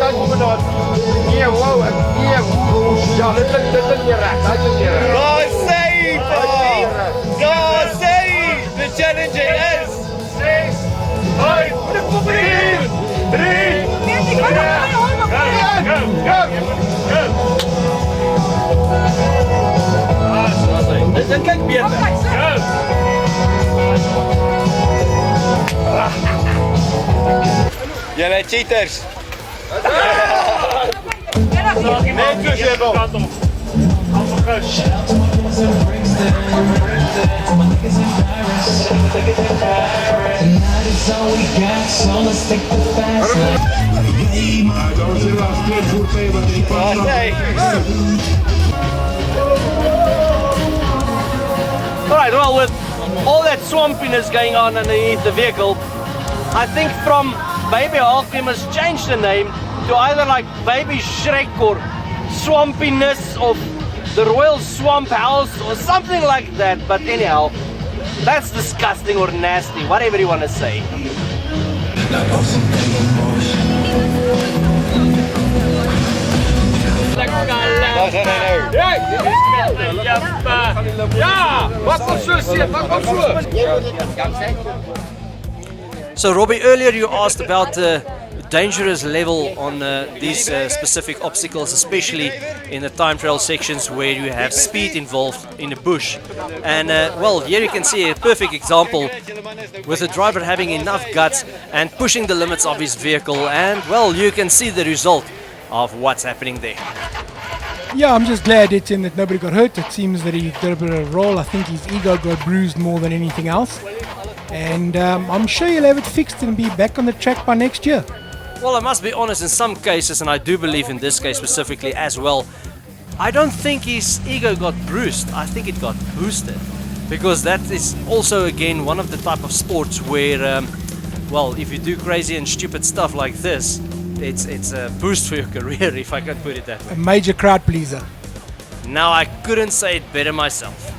Speaker 11: Kijk, kom maar daar. Hier, wow, hier. Ja, dit is nie reg. Dit is nie reg.
Speaker 7: God save! God save! The challenger is 6, 5, 4, 3, 2, 1. Go, go, go, go. Dit kyk beter. Julle cheaters.
Speaker 13: Net so jy kant om.
Speaker 1: Alright, well, with all that swampiness going on underneath the vehicle, I think from Baby Hulk we must change the name to either like Baby Shrek or Swampiness of the Royal Swamp House or something like that. But anyhow, that's disgusting or nasty, whatever you want to say. So Robbie, earlier you asked about the dangerous level on these specific obstacles, especially in the time trial sections where you have speed involved in the bush. And well, here you can see a perfect example with the driver having enough guts and pushing the limits of his vehicle, and well, you can see the result of what's happening there.
Speaker 3: Yeah, I'm just glad that nobody got hurt. It seems that he did a bit of a roll. I think his ego got bruised more than anything else. And I'm sure he'll have it fixed and be back on the track by next year.
Speaker 1: Well, I must be honest, in some cases, and I do believe in this case specifically as well, I don't think his ego got bruised. I think it got boosted. Because that is also, again, one of the type of sports where, well, if you do crazy and stupid stuff like this, it's a boost for your career, if I can put it that way.
Speaker 3: A major crowd pleaser.
Speaker 1: Now, I couldn't say it better myself.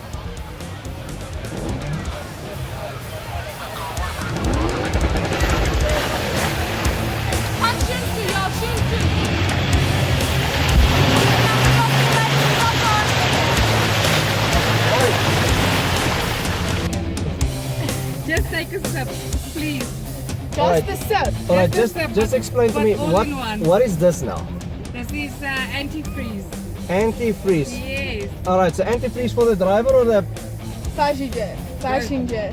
Speaker 8: Just take a sip, please.
Speaker 10: Just a sip.
Speaker 6: Alright, just explain to me what is this now?
Speaker 8: This is antifreeze.
Speaker 6: Antifreeze.
Speaker 8: Yes.
Speaker 6: Alright, so antifreeze for the driver or the
Speaker 10: Passenger.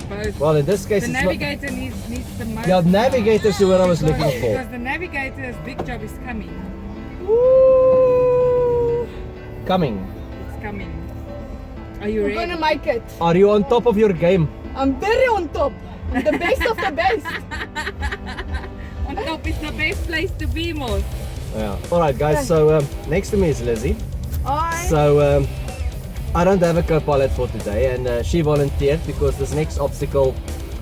Speaker 8: Both.
Speaker 6: well, in this case
Speaker 8: The
Speaker 6: it's
Speaker 8: navigator needs the most.
Speaker 6: yeah, navigator is what I was looking for.
Speaker 8: Because the navigator's big job is coming.
Speaker 6: Coming.
Speaker 8: It's coming. Are you
Speaker 10: We're
Speaker 8: ready?
Speaker 10: gonna make it.
Speaker 6: Are you on top of your game?
Speaker 10: I'm very on top. I'm the best of the best.
Speaker 8: On top is the best place to be, Moss.
Speaker 6: Yeah. Alright guys, so next to me is Lizzie.
Speaker 10: Hi.
Speaker 6: So I don't have a co-pilot for today, and she volunteered because this next obstacle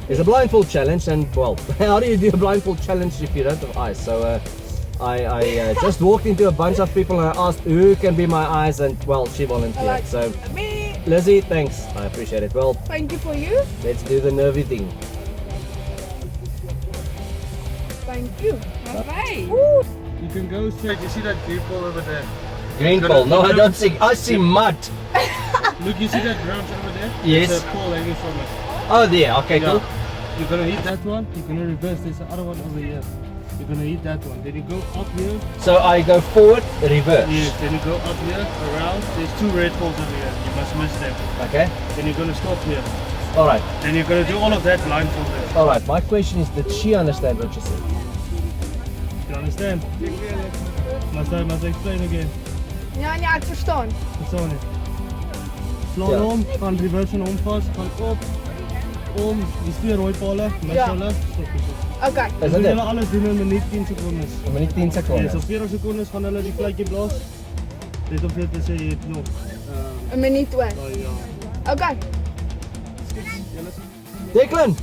Speaker 6: is a blindfold challenge, and well, how do you do a blindfold challenge if you don't have eyes? So I just walked into a bunch of people and I asked who can be my eyes, and well, she volunteered. So
Speaker 10: Me.
Speaker 6: Lizzie, thanks, I appreciate it. Well,
Speaker 10: Thank you for you.
Speaker 6: let's do the nervy thing.
Speaker 10: Thank you.
Speaker 8: Okay.
Speaker 11: You can go straight. You see that green pole over there?
Speaker 6: Green pole? No, I don't see. I see mud.
Speaker 11: Look, you see that branch over there?
Speaker 6: Yes.
Speaker 11: There's a pole hanging from it.
Speaker 6: Oh, there. Okay, cool.
Speaker 11: You're gonna hit that one. You're gonna reverse. There's the other one over here. You're gonna hit that one. Then you go up here.
Speaker 6: So I go forward, reverse.
Speaker 11: Yes. Then you go up here, around. There's two red poles over here. You must miss them.
Speaker 6: Okay.
Speaker 11: Then you're gonna stop here.
Speaker 6: All right.
Speaker 11: Then you're gonna do all of that blindfolded.
Speaker 6: All right. My question is, did she understand what you said?
Speaker 11: You understand? Must I explain again?
Speaker 10: Ja, nee, ek verstaan.
Speaker 11: Verstaan je? Slaan om, gaan reverse om vast, gaan op, om, die twee rooi palen, mis
Speaker 10: Ja.
Speaker 11: hulle, stop je.
Speaker 10: Okay.
Speaker 6: Is
Speaker 11: Moet
Speaker 6: dit?
Speaker 11: julle alles doen in 'n minuut 10 secondes.
Speaker 6: 'n minuut 10
Speaker 11: Ja,
Speaker 6: secondes.
Speaker 11: so 40 secondes gaan hulle die fluitjie blaas. Net om vir te sê jy het nog.
Speaker 10: 'n minuut oor.
Speaker 11: Ja.
Speaker 10: Okay.
Speaker 6: Declan,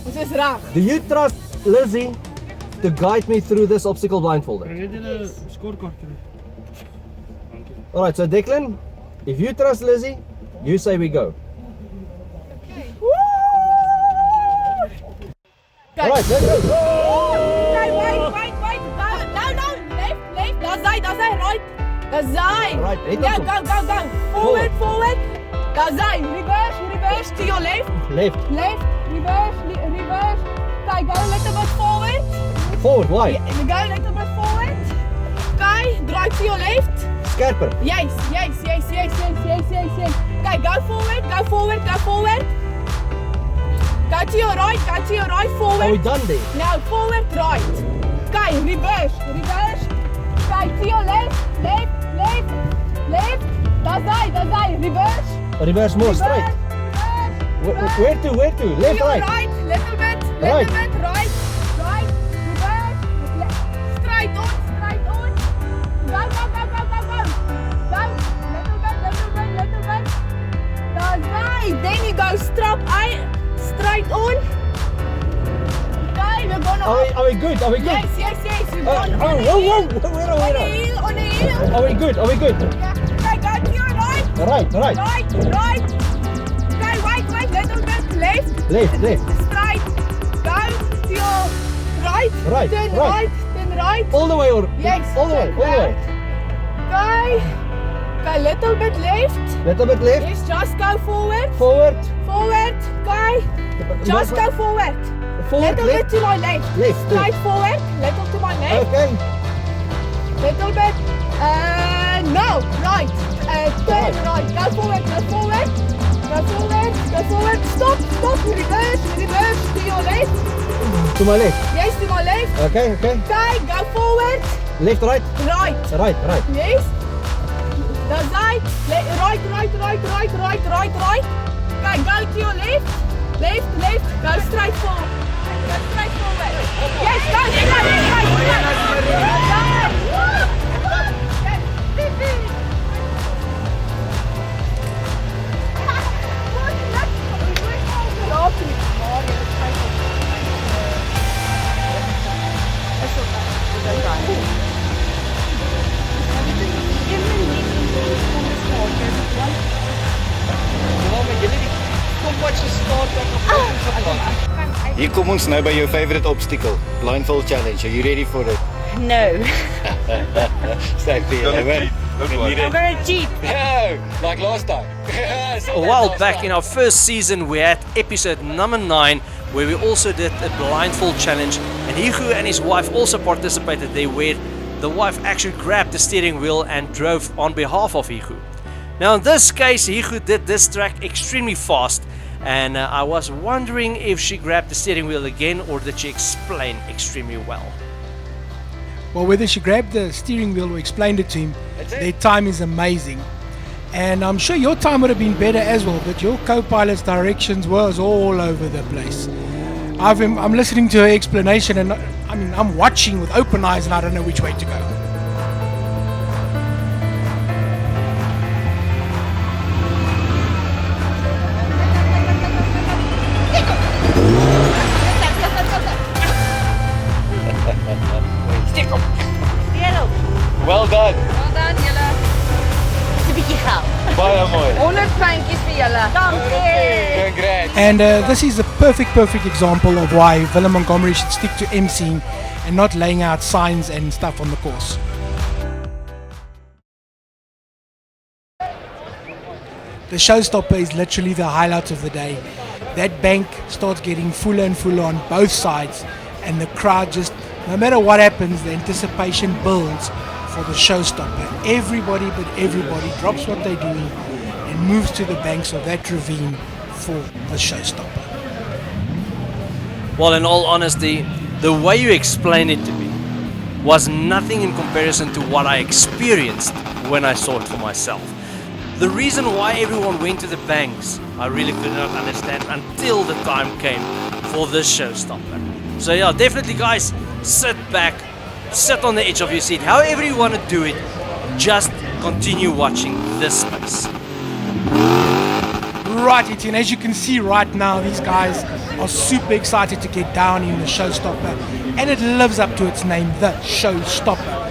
Speaker 10: Ons is reg.
Speaker 6: do you trust Lizzie to guide me through this obstacle blindfolded?
Speaker 11: Bring net julle scorecard terug.
Speaker 6: All right. So Declan, if you trust Lizzie, you say we go. All right. Let's go.
Speaker 10: Okay, wait. No, left. Daar's hy, right. Daar's hy.
Speaker 6: Right, hit
Speaker 10: Yeah,
Speaker 6: ons
Speaker 10: go. Forward. Daar's hy. Reverse to your left.
Speaker 6: Left.
Speaker 10: Left, reverse. Okay, go a little bit forward.
Speaker 6: Forward. Why?
Speaker 10: Go a little bit forward. Okay, drive to your left.
Speaker 6: scherper.
Speaker 10: Yes. Okay, go forward. Go to your right, forward.
Speaker 6: Are we done there?
Speaker 10: Now, forward, right. Okay, reverse. Okay, to your left. That's reverse.
Speaker 6: Reverse more, straight. Where to? Left,
Speaker 10: To your
Speaker 6: right.
Speaker 10: right, little bit,
Speaker 6: Right.
Speaker 10: right, reverse, straight on. Go. Little bit. That's right. Then you go straight on. Okay, we're gonna.
Speaker 6: Are we good?
Speaker 10: Yes. We're going
Speaker 6: Whoa. Where are we now?
Speaker 10: on the heel.
Speaker 6: Are we good?
Speaker 10: Yeah. Okay, go to your right.
Speaker 6: Right.
Speaker 10: Right. Okay, wait, little bit left.
Speaker 6: Left.
Speaker 10: Straight. Go to your right.
Speaker 6: Right,
Speaker 10: Turn
Speaker 6: right.
Speaker 10: right.
Speaker 6: All the way or?
Speaker 10: Yes.
Speaker 6: All the way.
Speaker 10: Okay, little bit left.
Speaker 6: Little bit left.
Speaker 10: Yes, just go forward.
Speaker 6: Forward.
Speaker 10: Okay. Just go forward.
Speaker 6: Forward.
Speaker 10: Little bit to my left.
Speaker 6: Left.
Speaker 10: Straight forward. Little to my left.
Speaker 6: Okay.
Speaker 10: Little bit. No. Right. Turn right. Go forward. Stop. Reverse. To your left.
Speaker 6: To my left.
Speaker 10: Yes, to my left.
Speaker 6: Okay.
Speaker 10: Okay, go forward.
Speaker 6: Left, right.
Speaker 10: Right.
Speaker 6: Right.
Speaker 10: Yes. That's right. Right. Okay, go to your left. Left. Go straight forward. Yes, go
Speaker 14: Hier kom ons nou by jou favorite obstacle, Blindfold challenge. Are you ready for it?
Speaker 15: No.
Speaker 14: Stay there, man.
Speaker 15: I'm gonna cheat.
Speaker 14: No, like last time.
Speaker 1: A while back in our first season, we had episode number 9, where we also did a blindfold challenge, and Higu and his wife also participated there, where the wife actually grabbed the steering wheel and drove on behalf of Higu. Now in this case, Higu did this track extremely fast, and I was wondering if she grabbed the steering wheel again, or did she explain extremely well?
Speaker 3: Well, whether she grabbed the steering wheel or explained it to him, their time is amazing. And I'm sure your time would have been better as well, but your co-pilot's directions was all over the place. I'm listening to her explanation, and I'm watching with open eyes, and I don't know which way to go.
Speaker 14: Well done.
Speaker 15: Well done, julle. Dis 'n bietjie geld.
Speaker 14: Baie mooi.
Speaker 15: 100 puntjies vir julle. Dankie.
Speaker 14: Congrats.
Speaker 3: And this is a perfect example of why Willem Montgomery should stick to emceeing and not laying out signs and stuff on the course. The Showstopper is literally the highlight of the day. That bank starts getting fuller and fuller on both sides, and the crowd just, no matter what happens, the anticipation builds for the Showstopper. Everybody drops what they're doing and moves to the banks of that ravine for the Showstopper.
Speaker 1: Well, in all honesty, the way you explained it to me was nothing in comparison to what I experienced when I saw it for myself. The reason why everyone went to the banks, I really could not understand until the time came for this Showstopper. So yeah, definitely guys, sit back, sit on the edge of your seat, however you want to do it, just continue watching this space.
Speaker 3: Right, Etienne, as you can see right now, these guys are super excited to get down in the Showstopper, and it lives up to its name, the Showstopper.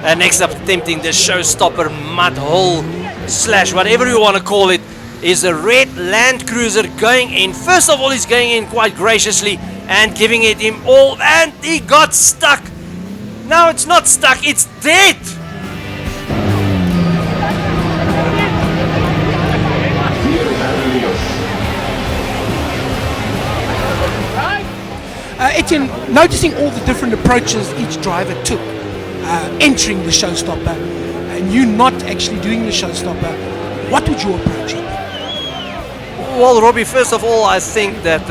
Speaker 1: And next up, attempting the Showstopper mud hole slash whatever you want to call it, is a red Land Cruiser going in. First of all, he's going in quite graciously and giving it him all, and he got stuck. Now it's not stuck, it's dead.
Speaker 3: Etienne, noticing all the different approaches each driver took, entering the Showstopper, and you not actually doing the Showstopper, what would your approach be?
Speaker 1: Well, Robbie, first of all, I think that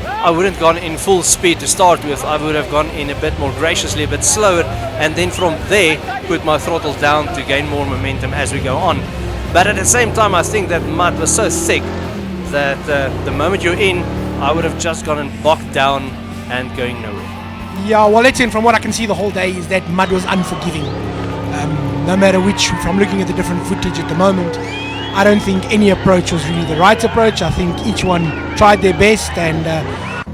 Speaker 1: I wouldn't gone in full speed to start with. I would have gone in a bit more graciously, a bit slower, and then from there put my throttle down to gain more momentum as we go on. But at the same time, I think that mud was so thick that the moment you're in, I would have just gone and bogged down and going nowhere.
Speaker 3: Yeah, well, Etienne, from what I can see the whole day is that mud was unforgiving. No matter which, from looking at the different footage at the moment, I don't think any approach was really the right approach. I think each one tried their best, and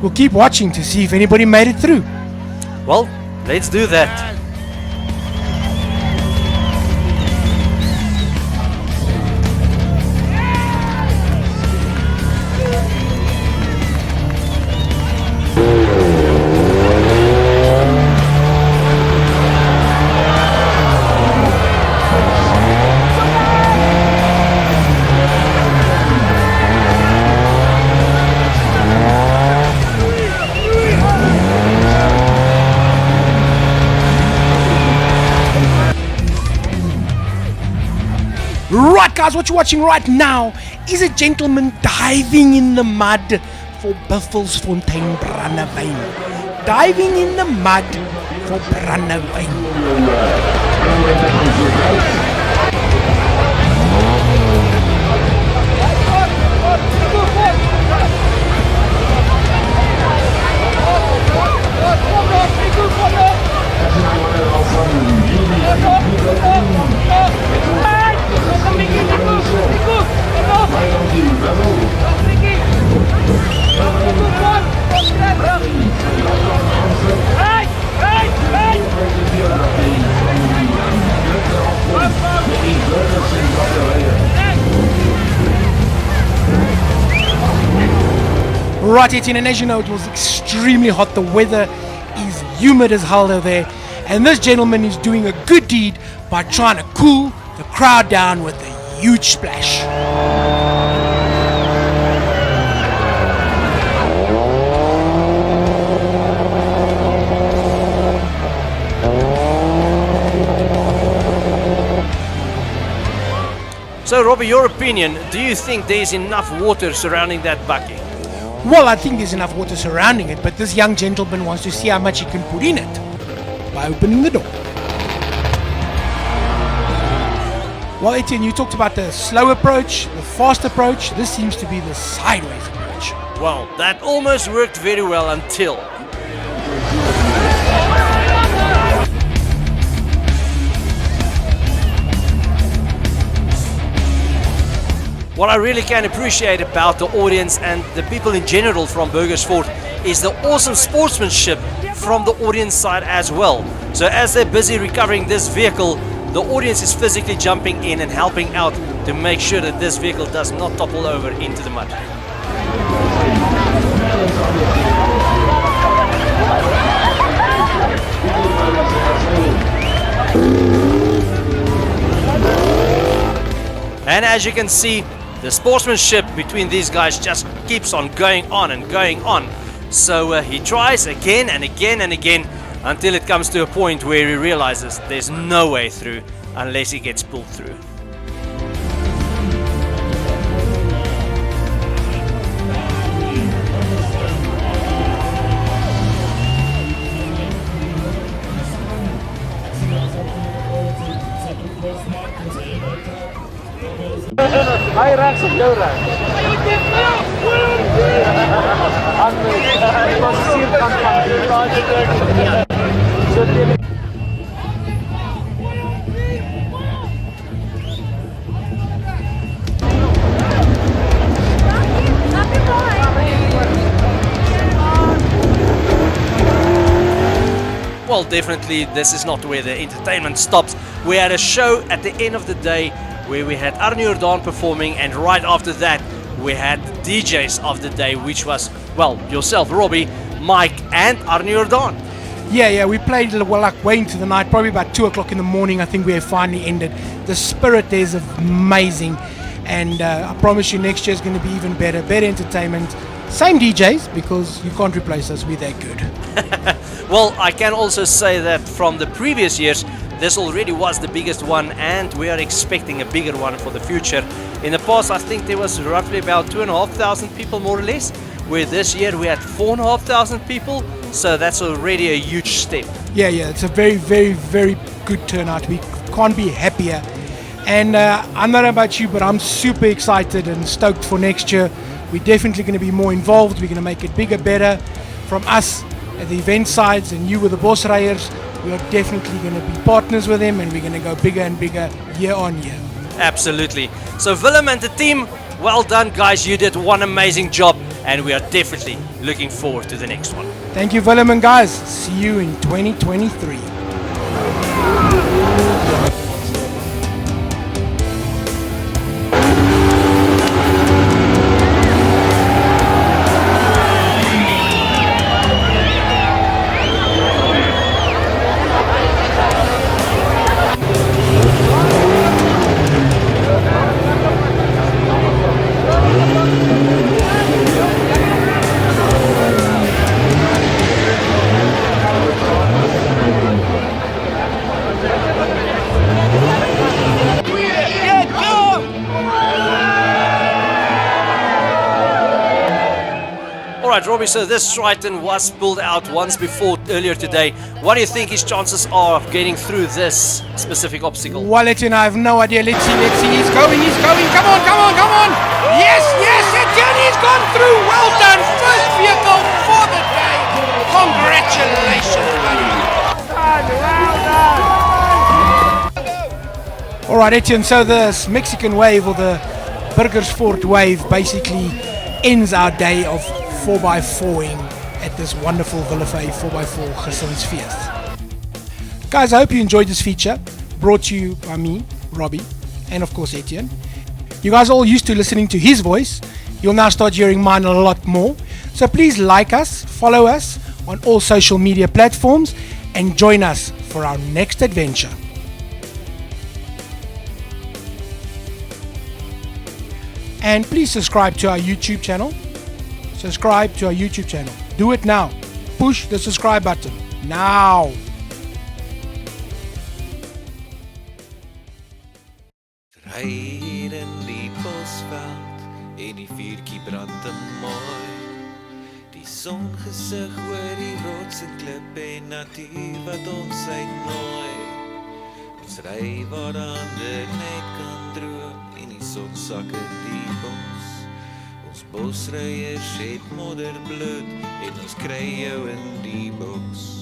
Speaker 3: we'll keep watching to see if anybody made it through.
Speaker 1: Well, let's do that.
Speaker 3: Right, guys, what you're watching right now is a gentleman diving in the mud for Buffelsfontein Brandewyn. Diving in the mud for Brandewyn. Right, Etienne, and as you know, it was extremely hot. The weather is humid as hell over there, and this gentleman is doing a good deed by trying to cool the crowd down with a huge splash.
Speaker 1: So, Robbie, your opinion, do you think there's enough water surrounding that bucket?
Speaker 3: Well, I think there's enough water surrounding it, but this young gentleman wants to see how much he can put in it by opening the door. Well, Etienne, you talked about the slow approach, the fast approach. This seems to be the sideways approach.
Speaker 1: Well, that almost worked very well until... What I really can appreciate about the audience and the people in general from Burgersfort is the awesome sportsmanship from the audience side as well. So as they're busy recovering this vehicle, the audience is physically jumping in and helping out to make sure that this vehicle does not topple over into the mud. And as you can see, the sportsmanship between these guys just keeps on going on and going on. So he tries again and again and again until it comes to a point where he realizes there's no way through unless he gets pulled through.
Speaker 7: Hy rechts op jou rechts. Dit was een sierkant van die.
Speaker 1: Well, definitely this is not where the entertainment stops. We had a show at the end of the day where we had Arnie Jordan performing, and right after that we had the DJs of the day, which was, well, yourself, Robbie, Mike, and Arnie Jordan.
Speaker 3: Yeah, we played well, like way into the night, probably about 2 o'clock in the morning. I think we have finally ended. The spirit there is amazing, and I promise you next year is going to be even better entertainment, Same DJs, because you can't replace us, we're that good.
Speaker 1: Well, I can also say that from the previous years, this already was the biggest one, and we are expecting a bigger one for the future. In the past, I think there was roughly about 2,500 people, more or less, where this year we had 4,500 people, so that's already a huge step.
Speaker 3: Yeah, it's a very, very, very good turnout. We can't be happier. And I don't know about you, but I'm super excited and stoked for next year. We're definitely going to be more involved. We're going to make it bigger, better. From us at the event sides and you with the Bosryers, we are definitely going to be partners with them, and we're going to go bigger and bigger year on year.
Speaker 1: Absolutely. So Willem and the team, well done guys, you did one amazing job, and we are definitely looking forward to the next one.
Speaker 3: Thank you, Willem, and guys, see you in 2023.
Speaker 1: Alright Robbie, so this Triton was pulled out once before earlier today. What do you think his chances are of getting through this specific obstacle?
Speaker 3: Well, Etienne, I have no idea. Let's see. He's going. Come on. Yes, Etienne, he's gone through. Well done. First vehicle for the day. Congratulations, buddy. All right, Etienne, so the Mexican wave, or the Burgersfort wave, basically ends our day of 4x4ing at this wonderful Wildevy 4x4 Gesinsfeest. Guys, I hope you enjoyed this feature, brought to you by me, Robbie, and of course Etienne. You guys are all used to listening to his voice. You'll now start hearing mine a lot more. So please like us, follow us on all social media platforms, and join us for our next adventure. And please subscribe to our YouTube channel. Do it now. Push the subscribe button now.
Speaker 16: Ry hier in die bosveld en die vuurtjie brand te mooi. Die songesig oor die rots en klip en natuur wat ons uitnooi. Ons ry waar die hande net kan droom en die son sak in die bos. Ons Bosryers het modderbloed en ons kry jou in die bos.